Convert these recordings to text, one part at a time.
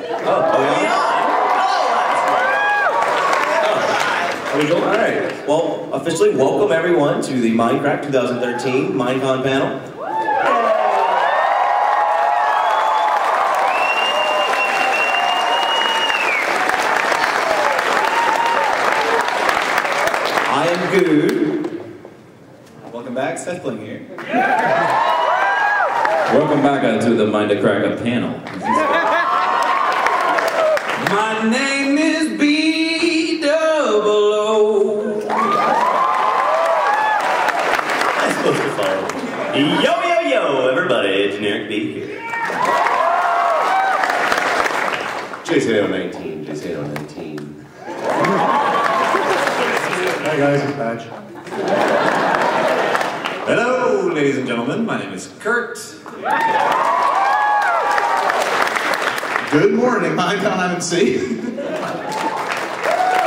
All right. Well, officially welcome everyone to the Mindcrack 2013 Minecon panel. I am Guude. Welcome back, Sethbling here. Welcome back to the Mindcrack Panel. My name is B-double-O. That's supposed to follow. Yo, yo, yo, everybody. Generic B here. J019, J019. Hi guys, it's Badge. Hello, ladies and gentlemen. My name is Kurt. Good morning, Minecon IMC.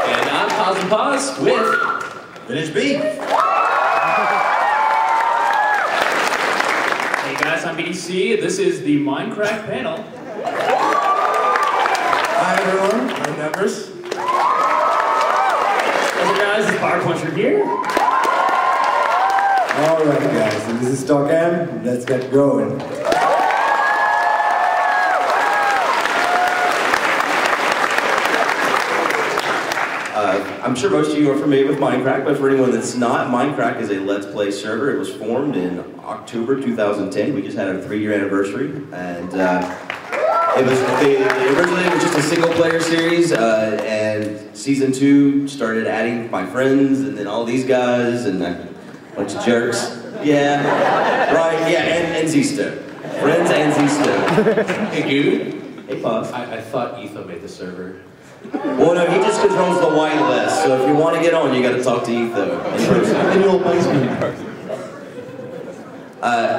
And I'm Pause and Pause with Vintage B. Hey guys, I'm BDC. This is the Mindcrack Panel. Hi everyone, I'm Nevers. Hey guys, it's Power Puncher here. Alright guys, so this is Stock M, let's get going. I'm sure most of you are familiar with Minecrack, but for anyone that's not, Minecrack is a Let's Play server. It was formed in October 2010. We just had our 3-year anniversary, and originally it was just a single-player series, and Season 2 started adding my friends, and then all these guys, and a bunch of jerks. Yeah, right, yeah, and Z-Sto. Friends and Z-Sto. Hey, Guude. Hey, Puff. I thought Etho made the server. Well, no, he just controls the whitelist, so if you want to get on, you got to talk to Etho in person. And you'll place me in person.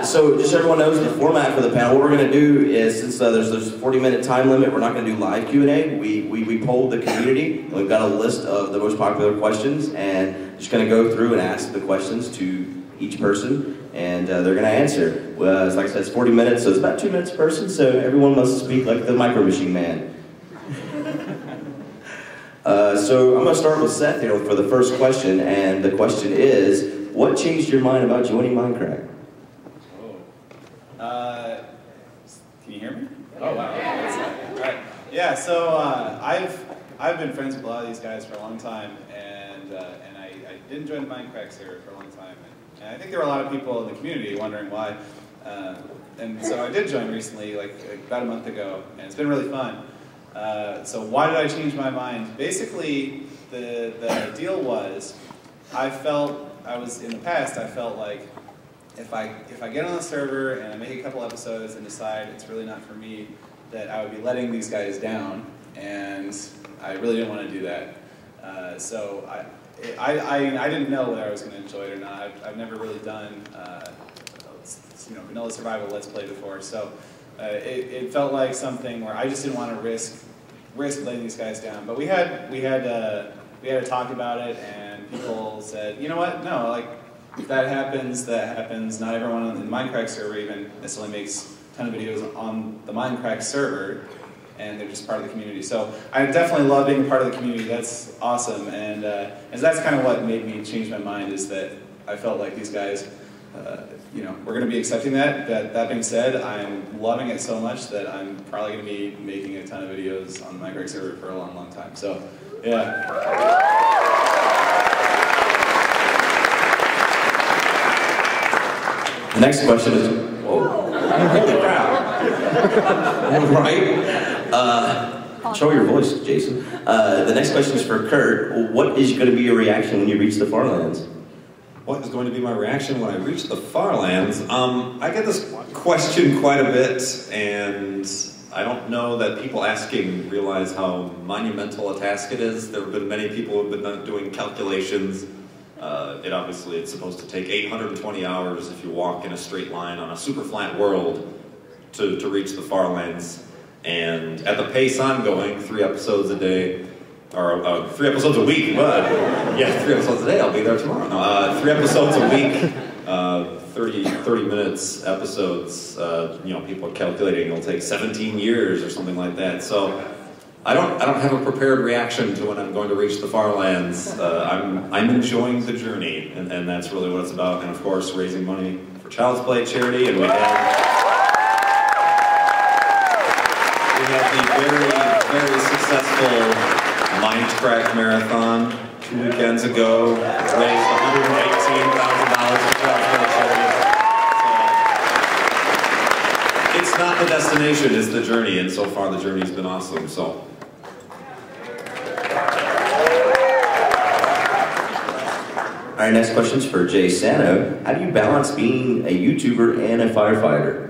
So just so everyone knows the format for the panel, what we're going to do is, since there's a 40-minute time limit, we're not going to do live Q&A. We polled the community. We've got a list of the most popular questions, and just going to go through and ask the questions to each person, and they're going to answer. Well, like I said, it's 40 minutes, so it's about 2 minutes per person, so everyone must speak like the Micro Machine Man. So I'm going to start with Seth here for the first question, and the question is, what changed your mind about joining Minecraft? Can you hear me? Oh wow. Alright. Yeah, so I've been friends with a lot of these guys for a long time, and I didn't join the Minecraft server for a long time, and I think there were a lot of people in the community wondering why. And so I did join recently, like about a month ago, and it's been really fun. So why did I change my mind? Basically, the deal was, I felt like if I get on the server and I make a couple episodes and decide it's really not for me, that I would be letting these guys down, and I really didn't want to do that. So I didn't know whether I was going to enjoy it or not. I've never really done vanilla survival Let's Play before, so it felt like something where I just didn't want to risk letting these guys down. But we had talked about it, and people said, you know what? No, like if that happens, that happens. Not everyone on the Minecraft server even necessarily makes a ton of videos on the Minecraft server, and they're just part of the community. So I definitely love being part of the community. That's awesome, and that's kind of what made me change my mind. Is that I felt like these guys. We're going to be accepting that. That being said, I'm loving it so much that I'm probably going to be making a ton of videos on the Minecraft server for a long, long time. So, yeah. The next question is, whoa, holy crap. Right? Control your voice, Jason. The next question is for Kurt. What is going to be your reaction when you reach the Farlands? What is going to be my reaction when I reach the Farlands? I get this question quite a bit, and I don't know that people asking realize how monumental a task it is. There have been many people who have been doing calculations. It's supposed to take 820 hours if you walk in a straight line on a super flat world to reach the Farlands. And at the pace I'm going, 3 episodes a day, or 3 episodes a week, but yeah, 3 episodes a day, I'll be there tomorrow. No, 3 episodes a week, 30 minutes episodes, you know, people are calculating it'll take 17 years or something like that. So I don't have a prepared reaction to when I'm going to reach the far lands. I'm enjoying the journey, and that's really what it's about. And of course, raising money for Child's Play charity, and we had the very successful Mindcrack Marathon 2 weekends ago, raised $118,000 for Child's Play charity. So, it's not the destination, it's the journey, and so far the journey's been awesome. So. All right, next question's for Jay Sano. How do you balance being a YouTuber and a firefighter?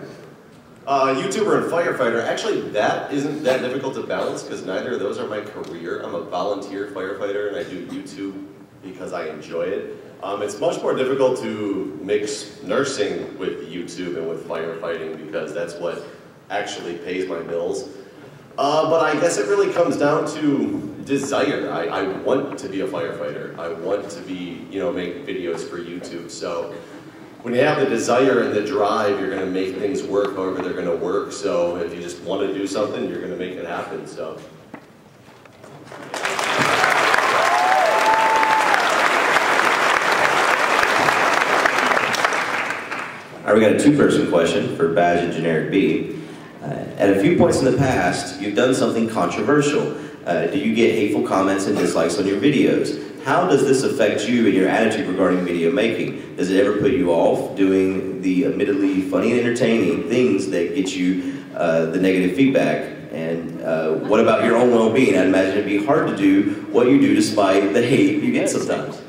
YouTuber and firefighter, actually that isn't that difficult to balance because neither of those are my career. I'm a volunteer firefighter and I do YouTube because I enjoy it. It's much more difficult to mix nursing with YouTube and with firefighting because that's what actually pays my bills. But I guess it really comes down to desire. I want to be a firefighter. I want to be, you know, make videos for YouTube. So when you have the desire and the drive, you're going to make things work however they're going to work. So if you just want to do something, you're going to make it happen. So. All right, we got a two-person question for Badge and Generic B. At a few points in the past, you've done something controversial. Do you get hateful comments and dislikes on your videos? How does this affect you and your attitude regarding video making? Does it ever put you off doing the admittedly funny and entertaining things that get you the negative feedback? And what about your own well-being? I'd imagine it'd be hard to do what you do despite the hate you get sometimes.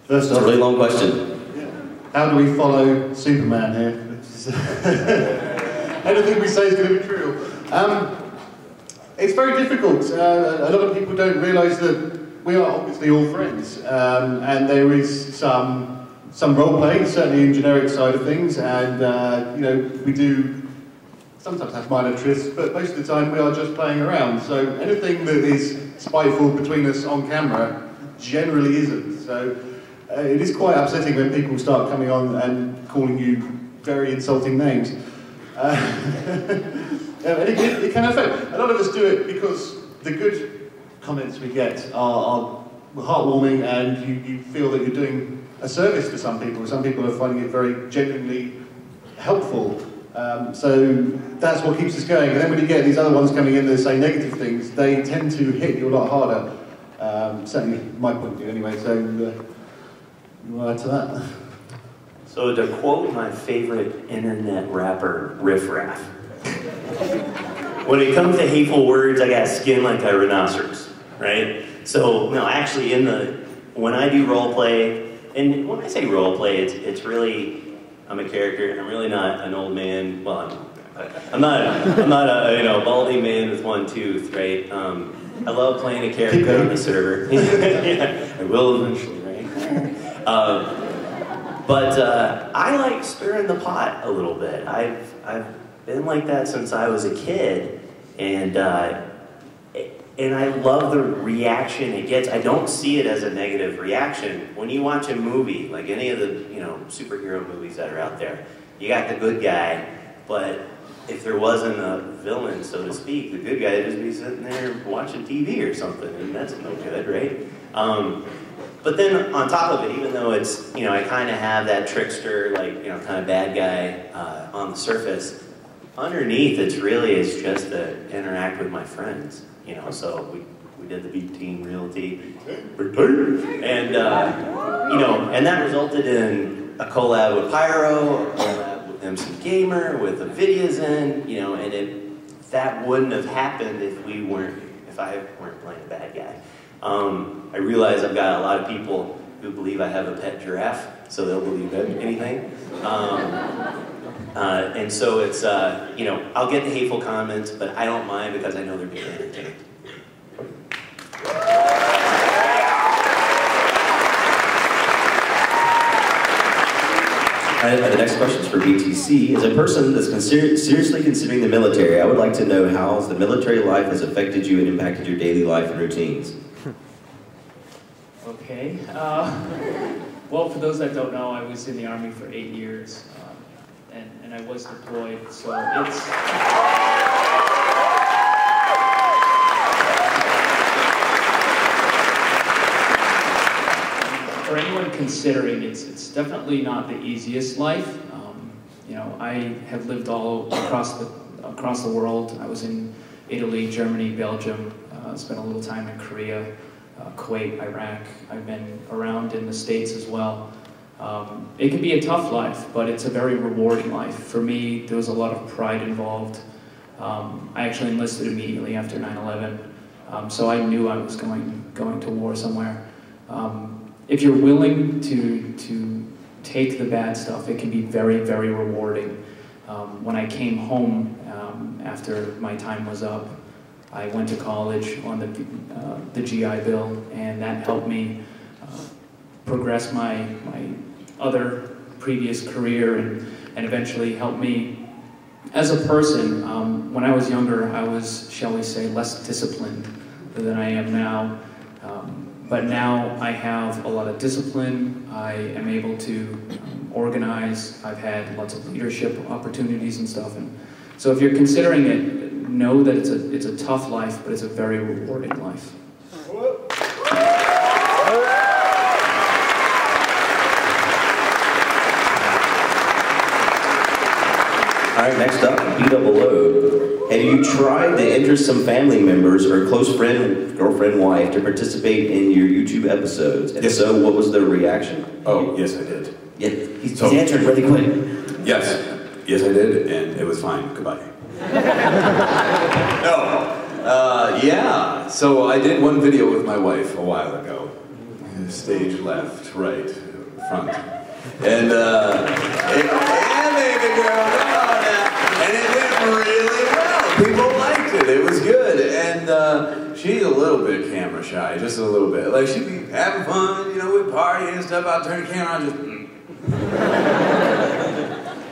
First It's a really long question. How do we follow Superman here? Anything we say is going to be true. It's very difficult. A lot of people don't realise that we are obviously all friends, and there is some role play, certainly in generic side of things, and you know, we do sometimes have minor trysts, but most of the time we are just playing around. So anything that is spiteful between us on camera generally isn't. So it is quite upsetting when people start coming on and calling you very insulting names. And it can affect. A lot of us do it because the good comments we get are heartwarming, and you feel that you're doing a service to some people. Some people are finding it very genuinely helpful. So that's what keeps us going. And then when you get these other ones coming in that say negative things, they tend to hit you a lot harder. Certainly my point of view anyway. So you want to add to that? So to quote my favorite internet rapper, Riff Raff, when it comes to hateful words, I got skin like a rhinoceros, right? So, no, actually when I do role play, and when I say role play, it's really, I'm a character, I'm really not an old man, well, I'm not a, you know, baldy man with one tooth, right? I love playing a character on the server. Yeah, I will eventually, right? But I like stirring the pot a little bit. I've been like that since I was a kid, and I love the reaction it gets. I don't see it as a negative reaction. When you watch a movie, like any of the, you know, superhero movies that are out there, you got the good guy, but if there wasn't a villain, so to speak, the good guy would just be sitting there watching TV or something, and that's no good, right? But then on top of it, even though it's, you know, I kind of have that trickster, like, you know, kind of bad guy on the surface, underneath it's just to interact with my friends, you know. So we did the B-Team Realty, and you know, and that resulted in a collab with Pyro, a collab with MC Gamer, with the Videozen, you know, and that wouldn't have happened if I weren't playing a bad guy. I realize I've got a lot of people who believe I have a pet giraffe, so they'll believe anything. And so it's, you know, I'll get the hateful comments, but I don't mind because I know they're being entertained. The next question is for BTC. As a person that's seriously considering the military, I would like to know how the military life has affected you and impacted your daily life and routines. Okay. Well, for those that don't know, I was in the Army for 8 years, and I was deployed, so it's... For anyone considering, it's definitely not the easiest life. You know, I have lived all across the world. I was in Italy, Germany, Belgium, spent a little time in Korea, Kuwait, Iraq. I've been around in the States as well. It can be a tough life, but it's a very rewarding life. For me, there was a lot of pride involved. I actually enlisted immediately after 9/11, so I knew I was going to war somewhere. If you're willing to take the bad stuff, it can be very, very rewarding. When I came home after my time was up, I went to college on the GI Bill, and that helped me progress my other previous career and eventually helped me as a person. When I was younger, I was, shall we say, less disciplined than I am now. But now I have a lot of discipline. I am able to organize. I've had lots of leadership opportunities and stuff. And so if you're considering it, know that it's a tough life, but it's a very rewarding life. All right, next up, B-double-O. Have you tried to interest some family members or a close friend, girlfriend, wife to participate in your YouTube episodes? And Yes. so, what was their reaction? Oh, yes, I did. Yeah, he's answering really quick. Yes, yes, I did, and it was fine. Goodbye. Yeah. So I did one video with my wife a while ago. Stage left, right, front, and yeah, baby girl, come on now. And it went really well. People liked it. It was good, and she's a little bit camera shy, just a little bit. Like she'd be having fun, you know, with partying and stuff. I'd turn the camera on, just.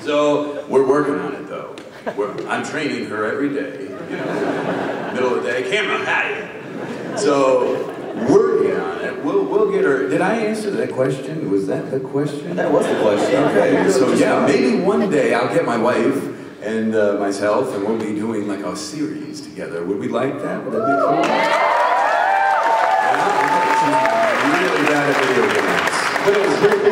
So we're working on it though. I'm training her every day, you know, middle of the day, camera, hi. So working on it. We'll get her. Did I answer that question? Was that the question? That was the question. Okay, so yeah, maybe one day I'll get my wife and myself, and we'll be doing like a series together. Would we like that? Would that be cool? Yeah, she's really bad at video games. Will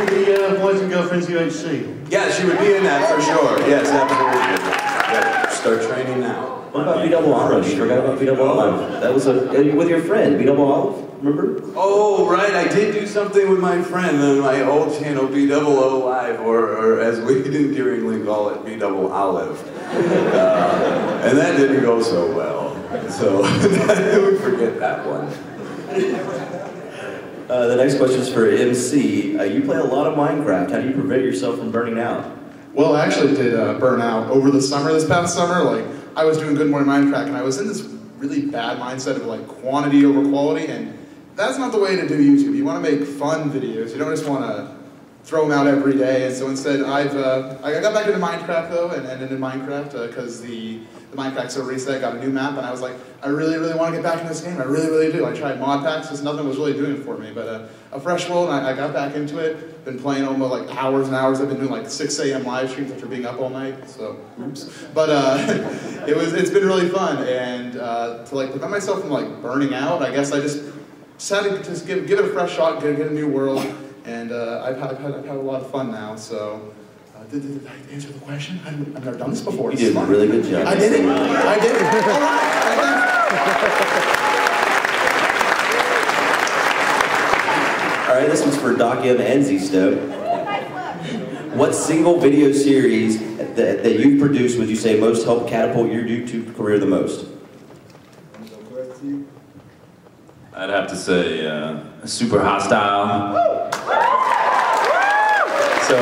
it be the Boys and Girlfriends UHC? Yeah, she would be in that for sure. Yes, absolutely. Yeah, start training now. What about B-double Olive? You forgot about B-double Olive. That was with your friend, B-double Olive, remember? Oh, right, I did do something with my friend on my old channel, B-double-O Live, or as we endearingly call it, B-double Olive. And that didn't go so well, so we forget that one. The next question is for MC. You play a lot of Minecraft. How do you prevent yourself from burning out? Well, I actually did burn out over the summer, this past summer. Like, I was doing Good Morning Minecraft, and I was in this really bad mindset of like quantity over quality, and that's not the way to do YouTube. You want to make fun videos. You don't just want to throw them out every day. And so instead, I got back into Minecraft though, and into Minecraft because the Minecraft server reset, got a new map, and I was like, I really, really want to get back in this game. I really, really do. I tried mod packs, just nothing was really doing it for me. But a fresh world, and I got back into it. Been playing almost like hours and hours. I've been doing like 6 a.m. live streams after being up all night. So, oops. But it's been really fun, and to like prevent myself from like burning out, I guess I just decided to just give it a fresh shot, get a new world, and I've had a lot of fun now. So. Did I answer the question? I've never done this before. You did a really good job. I did it. I did it. All right. All right, this one's for Doc M and Z-Stowe. What single video series that you've produced would you say most helped catapult your YouTube career the most? I'd have to say Super Hostile. So,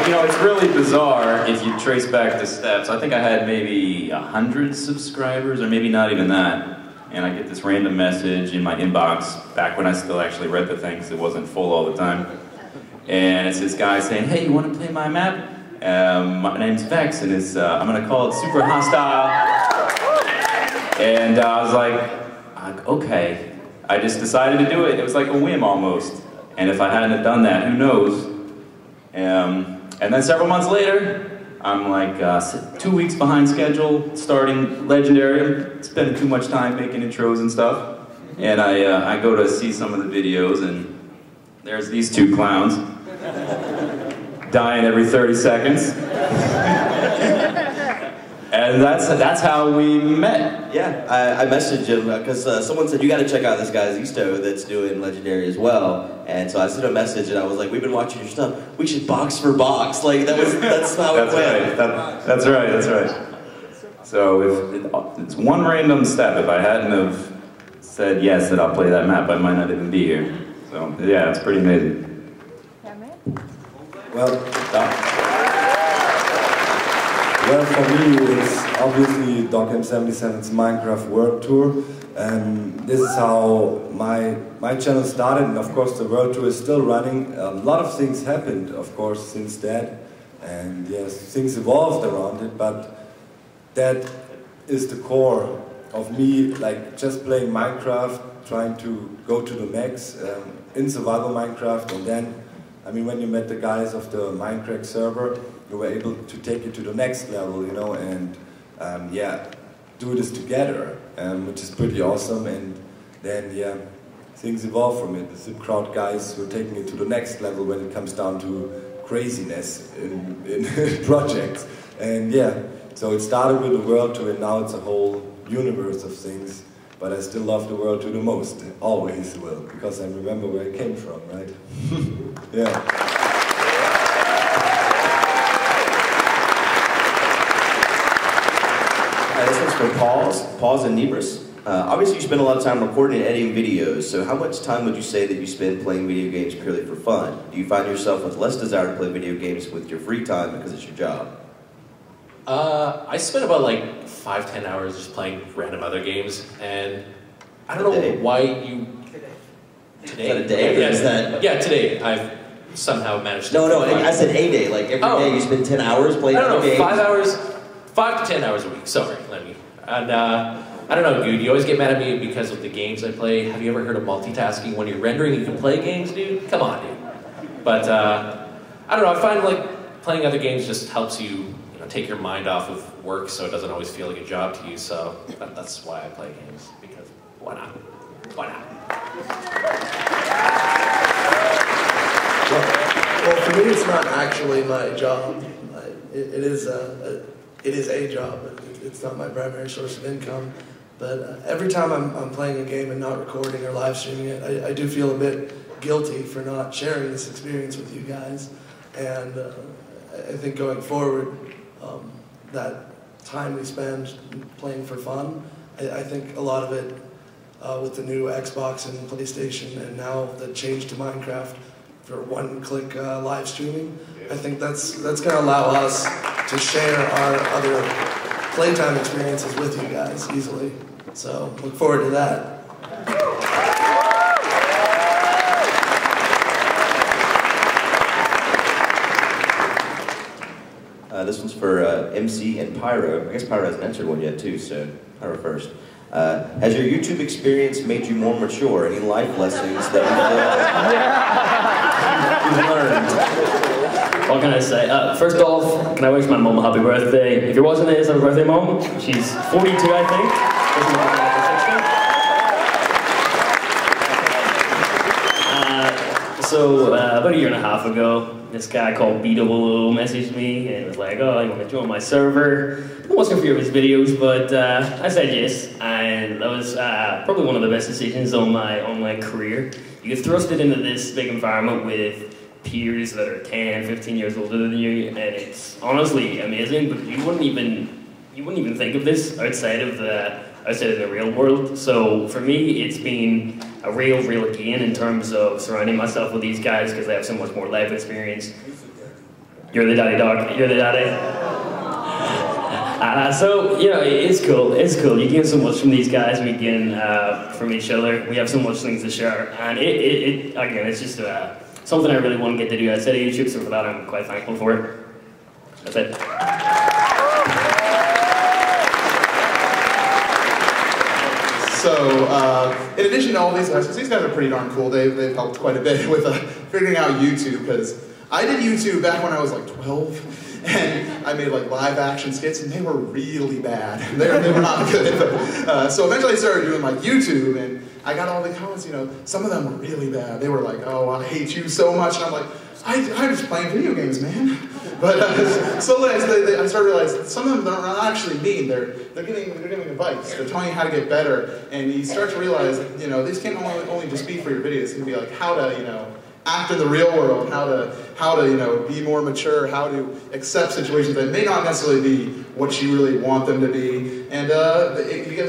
you know, it's really bizarre if you trace back the steps. I think I had maybe 100 subscribers, or maybe not even that. And I get this random message in my inbox, back when I still actually read the thing, because it wasn't full all the time. And it's this guy saying, hey, you want to play my map? My name's Vex, and I'm going to call it Super Hostile. And I was like, okay. I just decided to do it. It was like a whim almost. And if I hadn't have done that, who knows? And then several months later, I'm like 2 weeks behind schedule, starting Legendary. I'm spending too much time making intros and stuff. And I go to see some of the videos, and there's these two clowns dying every 30 seconds. And that's how we met. Yeah, I messaged him because someone said, you got to check out this guy Zisto that's doing Legendary as well. And so I sent a message and I was like, we've been watching your stuff. We should box for box. Like, that's how it went. That's right. So if it's one random step. If I hadn't have said yes that I'll play that map, I might not even be here. So yeah, it's pretty amazing. Well, for me, it's obviously Doc M77's Minecraft World Tour. This is how my channel started, and of course the World Tour is still running. A lot of things happened, of course, since that, and yes, things evolved around it, but that is the core of me, like just playing Minecraft, trying to go to the max in survival Minecraft, and then, I mean, when you met the guys of the Mindcrack server, you were able to take it to the next level, you know, and yeah, do this together, which is pretty awesome. And then, yeah, things evolve from it. The Zip Crowd guys were taking it to the next level when it comes down to craziness in projects. And yeah, so it started with the World Tour, and now it's a whole universe of things. But I still love the World Tour the most, always will, because I remember where I came from, right? Yeah. This one's for Pause and Nebris. Obviously you spend a lot of time recording and editing videos, so how much time would you say that you spend playing video games purely for fun? Do you find yourself with less desire to play video games with your free time because it's your job? I spend about like 5-10 hours just playing random other games, and I don't know why you... Today? Is that a day? Or is that... Yeah, today. I've somehow managed to... No, I said a day. Like every day you spend 10 hours playing other games? 5 to 10 hours a week, sorry, let me. And I don't know, Guude, you always get mad at me because of the games I play. Have you ever heard of multitasking? When you're rendering, you can play games, dude? Come on, dude. But, I don't know, I find like playing other games just helps you, take your mind off of work so it doesn't always feel like a job to you, so that's why I play games, because why not? Why not? Well, for me, it's not actually my job. It is a job. It's not my primary source of income. But every time I'm playing a game and not recording or live streaming it, I do feel a bit guilty for not sharing this experience with you guys. And I think going forward, that time we spend playing for fun, I think a lot of it with the new Xbox and PlayStation, and now the change to Minecraft for one-click live streaming, I think that's going to allow us to share our other playtime experiences with you guys easily. So look forward to that. This one's for MC and Pyro. I guess Pyro hasn't answered one yet too, so Pyro first. Has your YouTube experience made you more mature? Any life lessons that you've learned? What can I say? First off, can I wish my mom a happy birthday? If you're watching this, happy birthday, Mom. She's 42, I think. So about a year and a half ago, this guy called B00 messaged me and was like, "Oh, I want to join my server." I wasn't a few of his videos, but I said yes, and that was probably one of the best decisions on my online career. You get thrusted into this big environment with peers that are 10, 15 years older than you, and it's honestly amazing. But you wouldn't even think of this outside of the real world. So for me, it's been a real gain in terms of surrounding myself with these guys because they have so much more life experience. You're the daddy, dog. You're the daddy. So it's cool. It's cool. You gain so much from these guys. We gain from each other. We have so much things to share, and again, it's just something I really want to get to do outside of YouTube. So for that, I'm quite thankful for it. That's it. So, in addition to all these guys, because these guys are pretty darn cool, they've helped quite a bit with figuring out YouTube, because I did YouTube back when I was like 12, and I made like live action skits, and they were really bad. They were not good. But, so eventually I started doing like YouTube, and I got all the comments, you know, some of them were really bad. They were like, oh, I hate you so much, and I'm like, I'm just playing video games, man. But slowly I started realizing some of them are not actually mean. They're giving advice. They're telling you how to get better, and you start to realize that, you know, these can't only just be for your videos. It can be like how to, you know, act in the real world, how to you know, be more mature, how to accept situations that may not necessarily be what you really want them to be. And you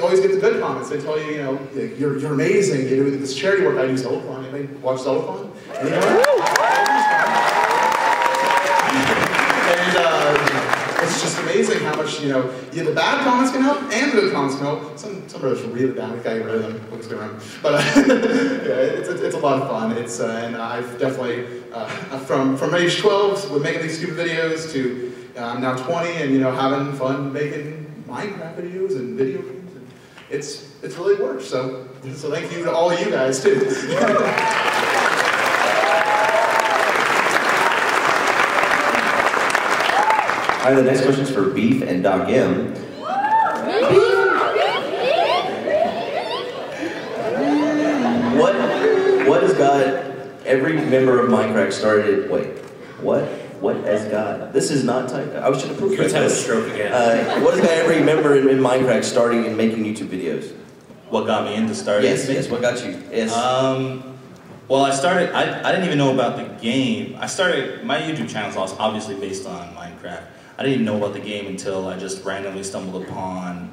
always get the good comments. They tell you, you know, you're amazing. You do this charity work. I do Sethbling. Anybody watch Sethbling? Anyone? And it's just amazing how much, you know, the bad comments can help and the good comments can help. Some of those are really bad. We gotta get rid of them. What's going on? But yeah, it's a lot of fun. And I've definitely from age 12 with making these stupid videos to I'm now 20 and, you know, having fun making Minecraft videos and video games. And it's really worked. So thank you to all of you guys too. All right, the next question is for Beef and Doc M. What has got every member of Mindcrack started? Wait, what has got? This is not typed. I should have proved You're this. having a stroke again. What has got every member in Mindcrack starting and making YouTube videos? What got me into starting? Yes. What got you? Yes. Well, I started. I didn't even know about the game. I started my YouTube channel is obviously based on Minecraft. I didn't even know about the game until I just randomly stumbled upon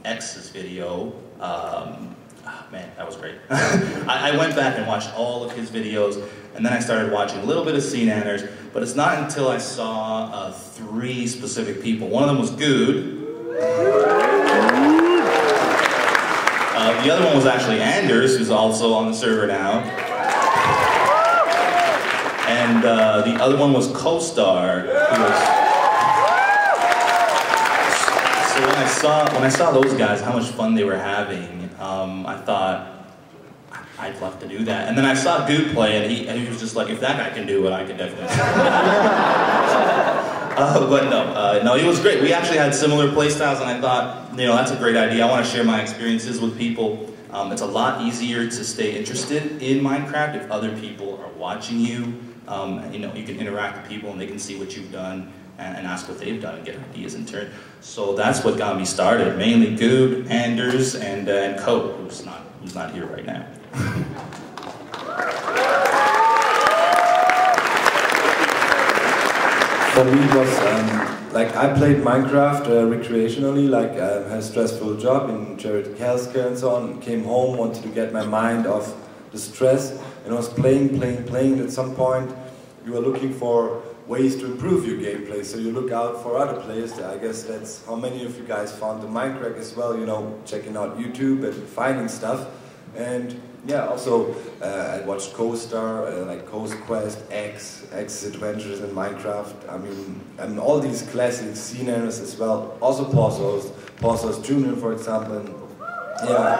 X's video. Man, that was great. I went back and watched all of his videos, and then I started watching a little bit of Scenanners, but it's not until I saw 3 specific people. One of them was Guude. The other one was actually Anders, who's also on the server now. And the other one was Co-Star, who was... So when I saw those guys, how much fun they were having, I thought, I'd love to do that. And then I saw Guude play, and he was just like, if that guy can do it, I can definitely do it. But no, it was great. We actually had similar play styles, and I thought, you know, that's a great idea. I want to share my experiences with people. It's a lot easier to stay interested in Minecraft if other people are watching you. You know, you can interact with people, and they can see what you've done and ask what they've done and get ideas in turn. So that's what got me started. Mainly Guude, Anders, and Cope, who's not here right now. For me, it was like I played Minecraft recreationally, like I had a stressful job in charity healthcare and so on. Came home, wanted to get my mind off the stress, and I was playing. And at some point, you were looking for ways to improve your gameplay, so you look out for other players. I guess that's how many of you guys found the Minecraft as well, you know, checking out YouTube and finding stuff. And yeah, also I watched Co-Star, like Coast Quest, X Adventures in Minecraft. I mean, and all these classic scenarios as well. Also Porsos Jr. for example. And, yeah,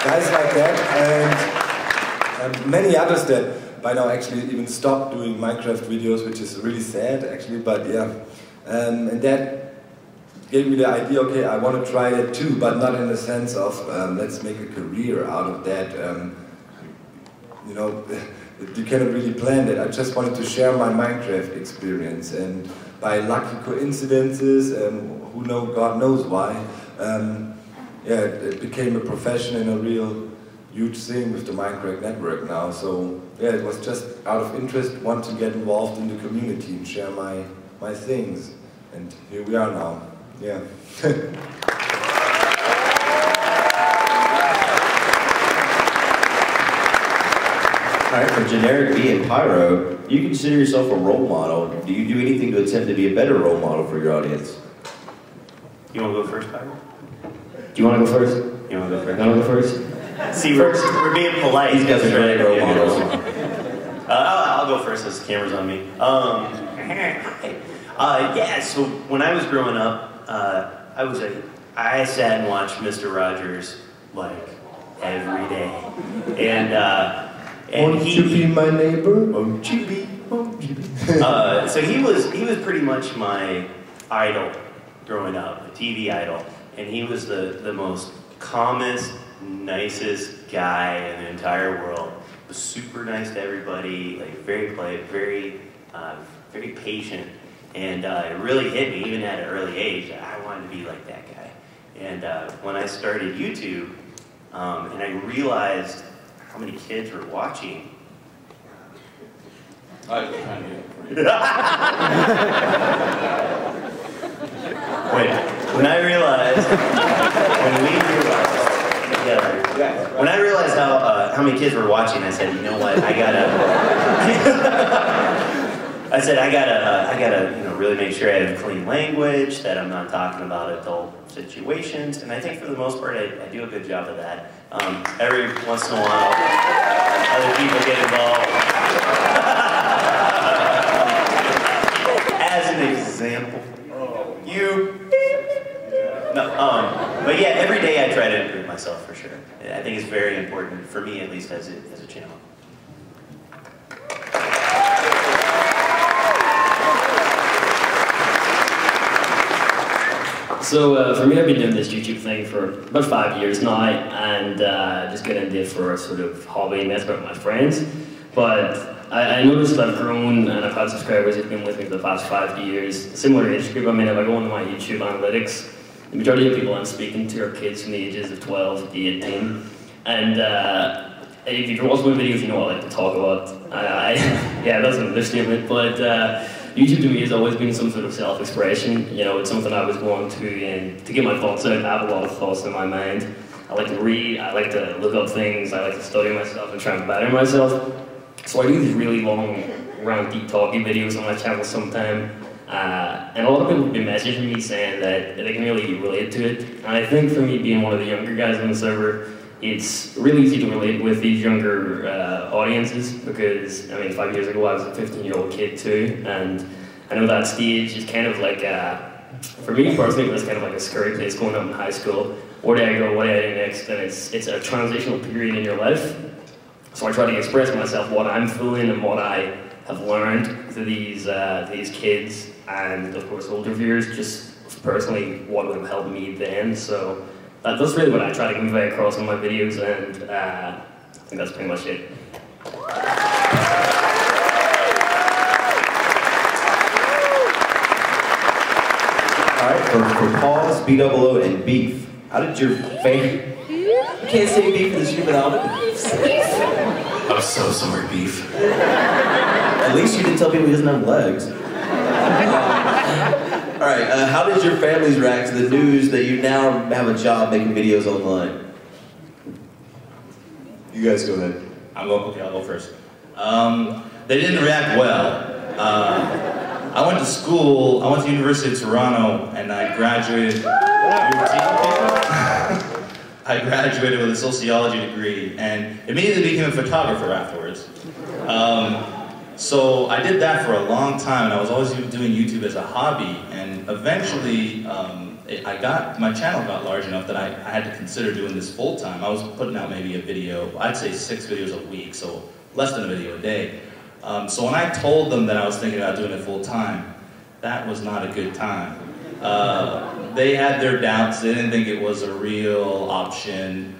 guys like that, and many others that by now actually even stopped doing Minecraft videos, which is really sad actually, but yeah. And that gave me the idea, okay, I want to try that too, but not in the sense of let's make a career out of that. You know, you cannot really plan that. I just wanted to share my Minecraft experience, and by lucky coincidences, who knows, God knows why, yeah, it became a profession and a real huge thing with the Mindcrack network now. So yeah, it was just out of interest, want to get involved in the community and share my things. And here we are now. Yeah. Alright, for Generic B and Pyro, you consider yourself a role model. Do you do anything to attempt to be a better role model for your audience? You want to go first, Pyro? Do you want to go first? You want to go first? You want to go first? See, we're being polite. These guys are great role models. I'll go first as the camera's on me. Yeah, so when I was growing up, I sat and watched Mr. Rogers like every day. And won't you be my neighbor? Won't you be So he was pretty much my idol growing up, a TV idol, and he was the most calmest, nicest guy in the entire world. Was super nice to everybody, like very polite, very patient, and it really hit me even at an early age. I wanted to be like that guy. And when I started YouTube, and I realized how many kids were watching. I was trying to do it for you. Wait, when I realized how many kids were watching, I said, you know what, I gotta, you know, really make sure I have clean language, that I'm not talking about adult situations, and I think for the most part, I do a good job of that. Every once in a while, other people get involved. As an example, but yeah, every day I try to improve myself for sure. I think it's very important for me, at least as a channel. So for me, I've been doing this YouTube thing for about 5 years now, and just getting into it for a sort of hobby and mess about my friends. But I noticed that I've grown and I've had subscribers who've been with me for the past 5 years. Similar age group, I mean, if I go into my YouTube analytics, the majority of people I'm speaking to are kids from the ages of 12 to 18. And if you've watched my videos, you know what I like to talk about. Yeah, that's an understatement, but YouTube to me has always been some sort of self-expression. You know, it's something I was going to, and to get my thoughts out. I have a lot of thoughts in my mind. I like to read, I like to look up things, I like to study myself and try and better myself. So I do these really long, ranty, talky videos on my channel sometime. And a lot of people have been messaging me saying that they can really relate to it. And I think for me, being one of the younger guys on the server, it's really easy to relate with these younger audiences because, I mean, 5 years ago I was a 15-year-old kid too, and I know that stage is kind of like, for me personally, it was kind of like a scary place going up in high school. Where do I go, what do I do next? And it's a transitional period in your life. So I try to express myself, what I'm feeling and what I have learned to these kids, and of course older viewers, just personally what would have helped me then. So that's really what I try to convey across in my videos, and I think that's pretty much it. Alright, for Pause, B-double-O, and Beef, how did your family... You can't say Beef in the stupid album. I'm so sorry, Beef. At least you didn't tell people he doesn't have legs. Alright, how did your families react to the news that you now have a job making videos online? You guys go ahead. I'll go first. They didn't react well. I went to school, I went to University of Toronto, and I graduated. I graduated with a sociology degree, and immediately became a photographer afterwards. So I did that for a long time, and I was always doing YouTube as a hobby, and eventually my channel got large enough that I had to consider doing this full time. I was putting out maybe a video, I'd say 6 videos a week, so less than a video a day. So when I told them that I was thinking about doing it full time, that was not a good time. They had their doubts, they didn't think it was a real option,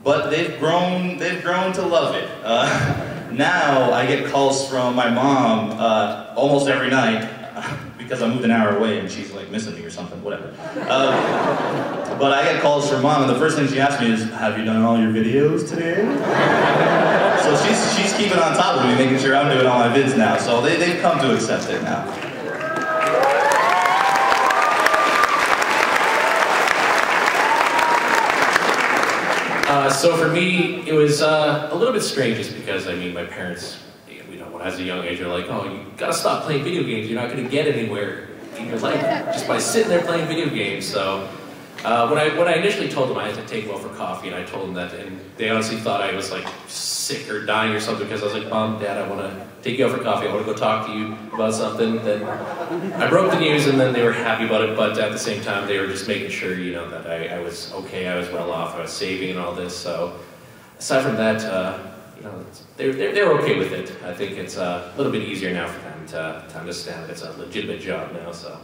but they've grown to love it. Now I get calls from my mom almost every night, because I moved an hour away and she's like missing me or something, whatever. But I get calls from mom, and the first thing she asks me is, have you done all your videos today? So she's keeping on top of me, making sure I'm doing all my vids now, so they've come to accept it now. So for me, it was a little bit strange just because, I mean, my parents, you know, when I was a young age, they're like, oh, you gotta stop playing video games, you're not gonna get anywhere in your life just by sitting there playing video games. So when I initially told them I had to take them out for coffee, and I told them that, and they honestly thought I was like sick or dying or something, because I was like, Mom, Dad, I want to take you out for coffee, I want to go talk to you about something. Then I broke the news, and then they were happy about it, but at the same time they were just making sure, you know, that I was okay, I was well off, I was saving and all this. So aside from that, you know, they're okay with it. I think it's a little bit easier now for them to understand that it's a legitimate job now. So.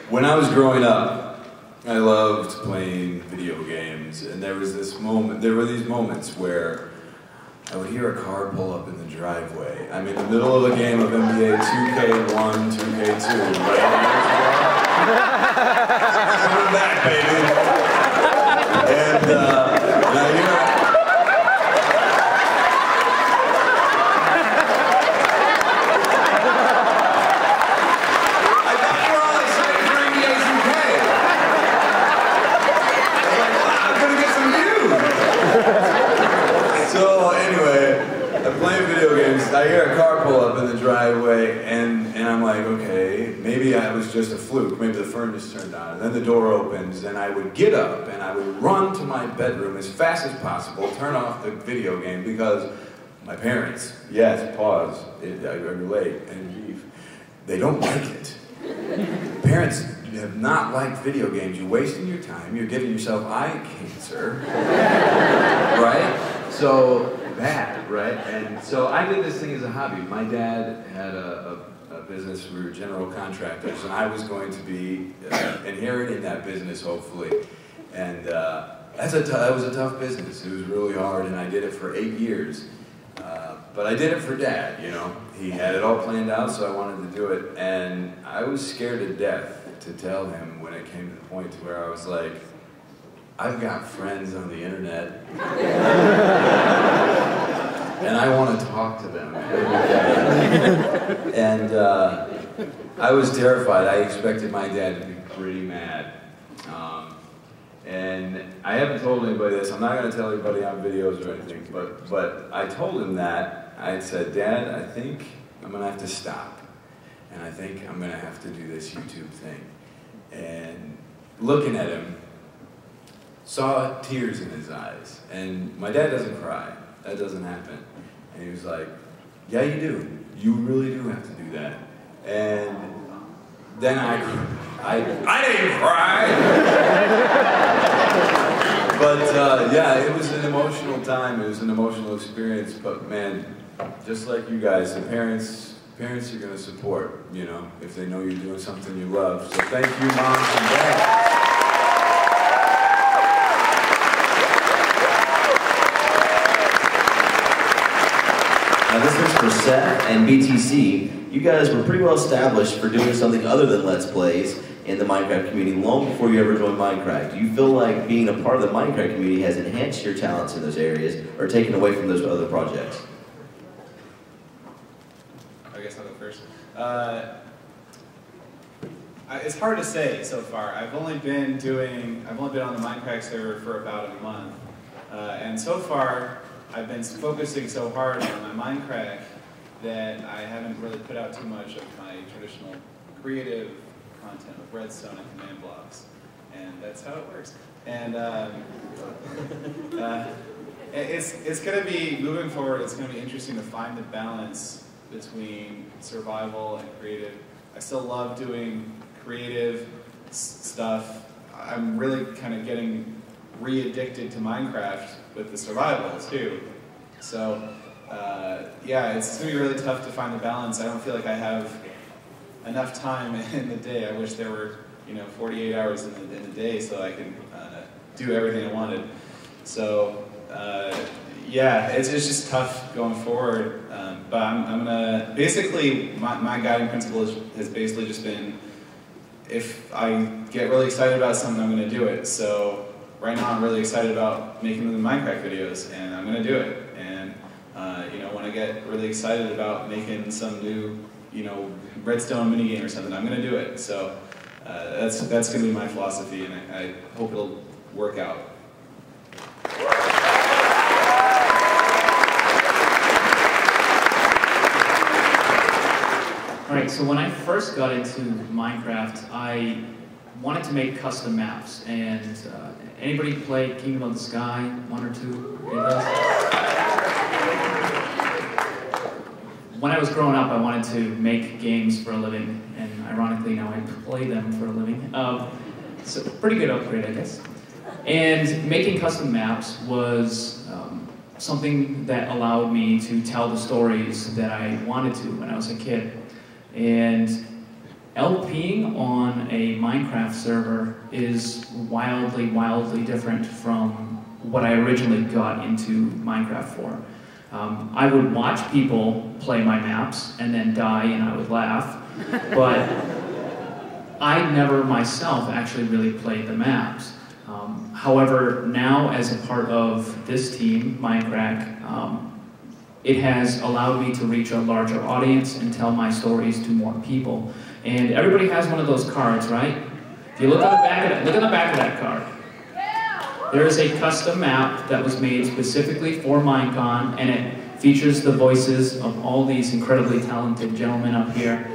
When I was growing up, I loved playing video games, and there were these moments where I would hear a car pull up in the driveway. I'm in the middle of a game of NBA 2K1, 2K2, coming back, baby. And I hear I hear a car pull up in the driveway, and I'm like, okay, maybe I was just a fluke. Maybe the furnace turned on. And then the door opens, and I would get up, and I would run to my bedroom as fast as possible, turn off the video game, because my parents, yes, pause, I relate, and leave, they don't like it. Parents have not liked video games. You're wasting your time. You're giving yourself eye cancer, right? So bad, right? And so I did this thing as a hobby. My dad had a business. We were general contractors, and I was going to be inheriting that business, hopefully. And that was a tough business. It was really hard, and I did it for 8 years. But I did it for Dad, you know. He had it all planned out, so I wanted to do it. And I was scared to death to tell him when it came to the point to where I was like, I've got friends on the internet, and I want to talk to them every day. And I was terrified. I expected my dad to be pretty mad. And I haven't told anybody this. I'm not going to tell anybody on videos or anything, but I told him that. I said, Dad, I think I'm going to have to stop. And I think I'm going to have to do this YouTube thing. And looking at him, saw tears in his eyes. And my dad doesn't cry. That doesn't happen. And he was like, yeah, you do. You really do have to do that. And then I didn't cry! But yeah, it was an emotional time. It was an emotional experience. But man, just like you guys, the parents are going to support, you know, if they know you're doing something you love. So thank you, moms and dads. Now this one's for Seth and BTC. You guys were pretty well established for doing something other than Let's Plays in the Minecraft community long before you ever joined Minecraft. Do you feel like being a part of the Minecraft community has enhanced your talents in those areas or taken away from those other projects? I guess I'll go first. It's hard to say so far. I've only been on the Minecraft server for about a month. And so far, I've been focusing so hard on my Minecraft that I haven't really put out too much of my traditional creative content with redstone and command blocks. And that's how it works. And it's going to be, moving forward, it's going to be interesting to find the balance between survival and creative. I still love doing creative stuff. I'm really kind of getting re-addicted to Minecraft with the survival too. So yeah, it's going to be really tough to find the balance. I don't feel like I have enough time in the day. I wish there were, 48 hours in the day so I can do everything I wanted. So yeah, it's just tough going forward. But I'm gonna, basically, my guiding principle has basically just been, if I get really excited about something, I'm gonna do it. So right now I'm really excited about making the Minecraft videos, and I'm gonna do it. And when I get really excited about making some new, redstone minigame or something, I'm gonna do it. So that's gonna be my philosophy, and I hope it'll work out. Alright, so when I first got into Minecraft, I wanted to make custom maps, and anybody play Kingdom of the Sky 1 or 2? when I was growing up, I wanted to make games for a living, and ironically now I play them for a living. So pretty good upgrade, I guess. And making custom maps was something that allowed me to tell the stories that I wanted to when I was a kid. And LPing on a Minecraft server is wildly, wildly different from what I originally got into Minecraft for. I would watch people play my maps and then die and I would laugh, but I never myself actually really played the maps. However, now as a part of this team, Mindcrack, it has allowed me to reach a larger audience and tell my stories to more people. And everybody has one of those cards, right? If you look on the back of that card. There is a custom map that was made specifically for Minecon, and it features the voices of all these incredibly talented gentlemen up here.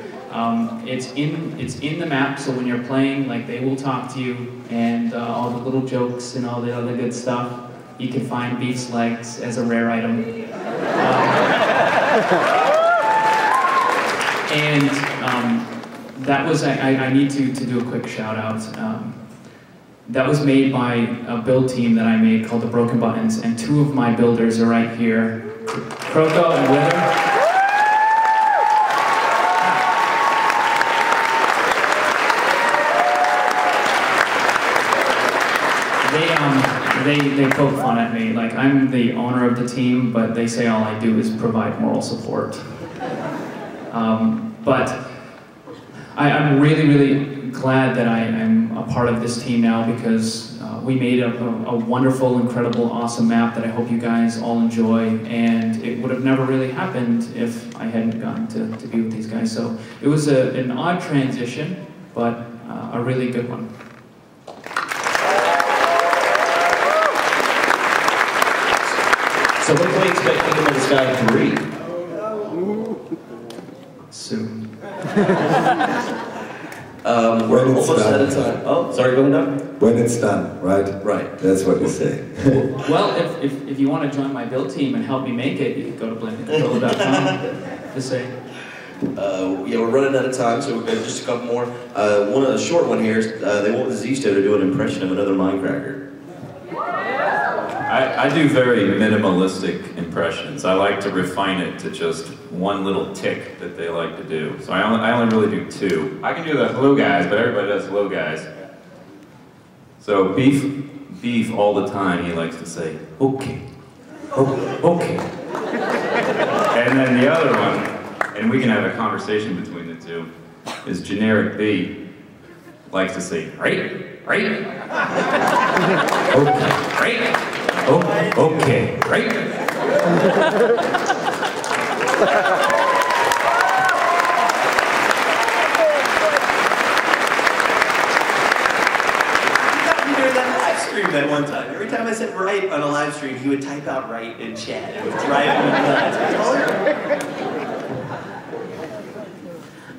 It's in the map, so when you're playing, like, they will talk to you, and all the little jokes and all the other good stuff. You can find Beef's legs as a rare item. That was, I need to do a quick shout out. That was made by a build team that I made called the Broken Buttons, and two of my builders are right here, Croco and Wither. They poke fun at me, like I'm the owner of the team, but they say all I do is provide moral support. But I'm really, really glad that I am a part of this team now, because we made a wonderful, incredible, awesome map that I hope you guys all enjoy, and it would have never really happened if I hadn't gotten to be with these guys. So it was an odd transition, but a really good one. So when can we expect Kingdom of the Sky 3? Soon. We're almost out of time. Oh, sorry, going down? When it's done, right? Right. That's what you say. Well, if you want to join my build team and help me make it, you can go to blinkencontroller.com. Just say. Yeah, we're running out of time, so we've got just a couple more. One of the short one here is they want Zisto to do an impression of another Minecracker. I do very minimalistic impressions. I like to refine it to just one little tick that they like to do. So I only really do two. I can do the hello guys, but everybody does hello guys. So Beef all the time, he likes to say, okay, okay. And then the other one, and we can have a conversation between the two, is Generic B, likes to say, right, right, okay, right. Oh, okay, right? You doing that live stream that one time. Every time I said right on a live stream, he would type out right in chat. It was driving me nuts.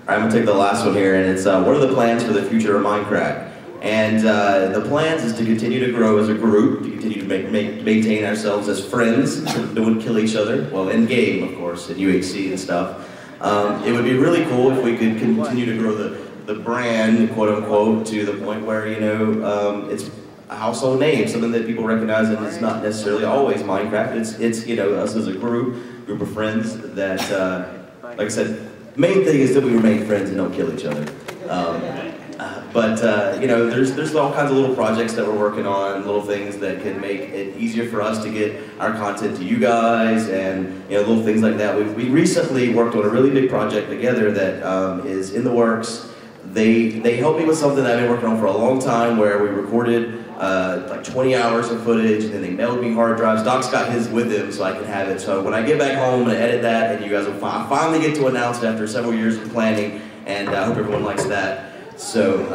I'm gonna take the last one here, and it's what are the plans for the future of Minecraft? And the plans is to continue to grow as a group, to continue to maintain ourselves as friends, don't kill each other, well, in game, of course, in UHC and stuff. It would be really cool if we could continue to grow the brand, quote unquote, to the point where, you know, it's a household name, something that people recognize, and it's not necessarily always Minecraft. It's you know, us as a group of friends that, like I said, main thing is that we remain friends and don't kill each other. But you know, there's all kinds of little projects that we're working on, little things that can make it easier for us to get our content to you guys, and you know, little things like that. We recently worked on a really big project together that is in the works. They helped me with something that I've been working on for a long time, where we recorded like 20 hours of footage, and then they mailed me hard drives. Doc's got his with him, so I can have it. So when I get back home, I'm gonna edit that, and you guys will finally get to announce it after several years of planning, and I hope everyone likes that. So,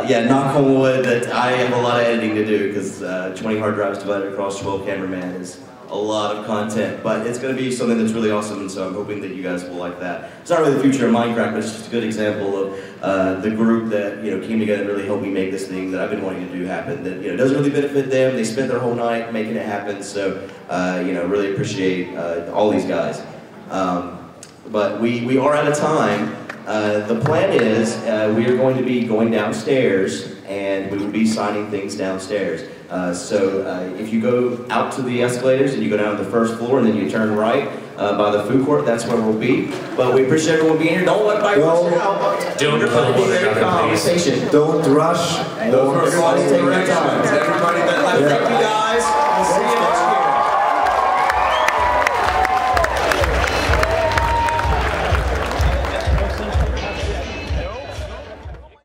yeah, knock on wood that I have a lot of editing to do, because 20 hard drives divided across 12 cameramen is a lot of content, but it's going to be something that's really awesome, and so I'm hoping that you guys will like that. It's not really the future of Minecraft, but it's just a good example of the group that, you know, came together and really helped me make this thing that I've been wanting to do happen, that, you know, doesn't really benefit them. They spent their whole night making it happen, so, you know, really appreciate all these guys. but we are out of time. The plan is we are going to be going downstairs and we will be signing things downstairs. So if you go out to the escalators and you go down to the first floor and then you turn right by the food court, that's where we'll be. But we appreciate everyone being here. Don't let anybody rush out. Don't conversation. Don't rush. Everybody take your time. Everybody that